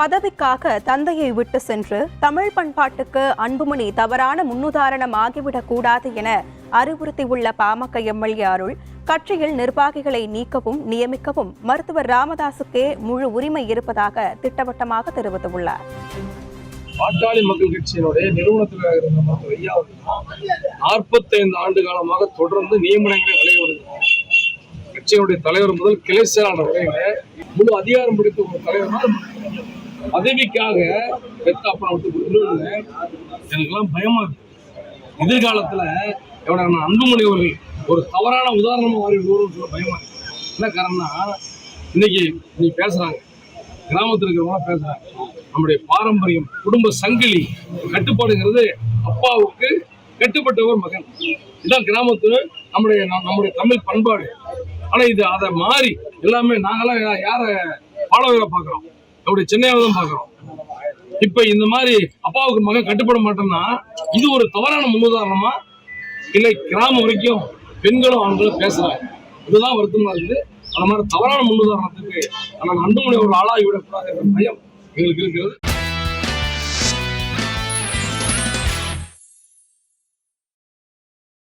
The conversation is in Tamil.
பதவிக்காக தந்தையை விட்டு சென்று தமிழ் பண்பாட்டுக்கு அன்புமணி தவறான முன்னுதாரணம் ஆகிவிடக் கூடாது என அறிவுறுத்தியுள்ள பாமக எம்எல்ஏ அருள், கட்சியில் நிர்வாகிகளை நீக்கவும் நியமிக்கவும் மருத்துவர் ராமதாசுக்கே முழு உரிமை இருப்பதாக திட்டவட்டமாக தெரிவித்துள்ளார். பாட்டாளி மக்கள் கட்சியினுடைய நிறுவனத்தில் இருந்த மருத்துவர் ஐயா 45 ஆண்டு காலமாக தொடர்ந்து நியமனங்களை வழங்கி வருகிறார். கட்சியினுடைய தலைவர் முதல் கிளை செயலாளர் வரையில முழு அதிகாரம் பிடித்த ஒரு தலைவர் பதவிக்காக பெத்த அப்பனை விட்டு கொடுத்துருவாங்க. எனக்கெல்லாம் பயமா இருக்கு. எதிர்காலத்துல அன்புமணி அவர்கள் ஒரு தவறான உதாரணமா மாறி சொல்ல பயமா இருக்கு. என்ன காரணம்னா, இன்னைக்கு பேசுறாங்க, கிராமத்தில் இருக்கிறவங்க பேசுறாங்க, நம்முடைய பாரம்பரியம் குடும்ப சங்கிலி கட்டுப்பாடுங்கிறது அப்பாவுக்கு கட்டுப்பட்டவர் மகன். இதுதான் கிராமத்துல நம்முடைய தமிழ் பண்பாடு. ஆனா இது அதை மாறி எல்லாமே நாங்கெல்லாம் யார பாடவரை பாக்குறோம், நம்முடைய சென்னையாவை தான் பாக்குறோம். இப்ப இந்த மாதிரி அப்பாவுக்கு மகன் கட்டுப்பட மாட்டோம்னா இது ஒரு தவறான முன்னுதாரணமா இல்லை கிராமம் வரைக்கும் பெண்களும் ஆண்களும் பேசுறாங்க. இதுதான் வருத்தமா இருக்குது. அந்த மாதிரி தவறான முன்னுதாரணத்துக்கு அன்புமணி ஒரு ஆளாகி விடக்கூடாது என்ற பயம் எங்களுக்கு இருக்கிறது.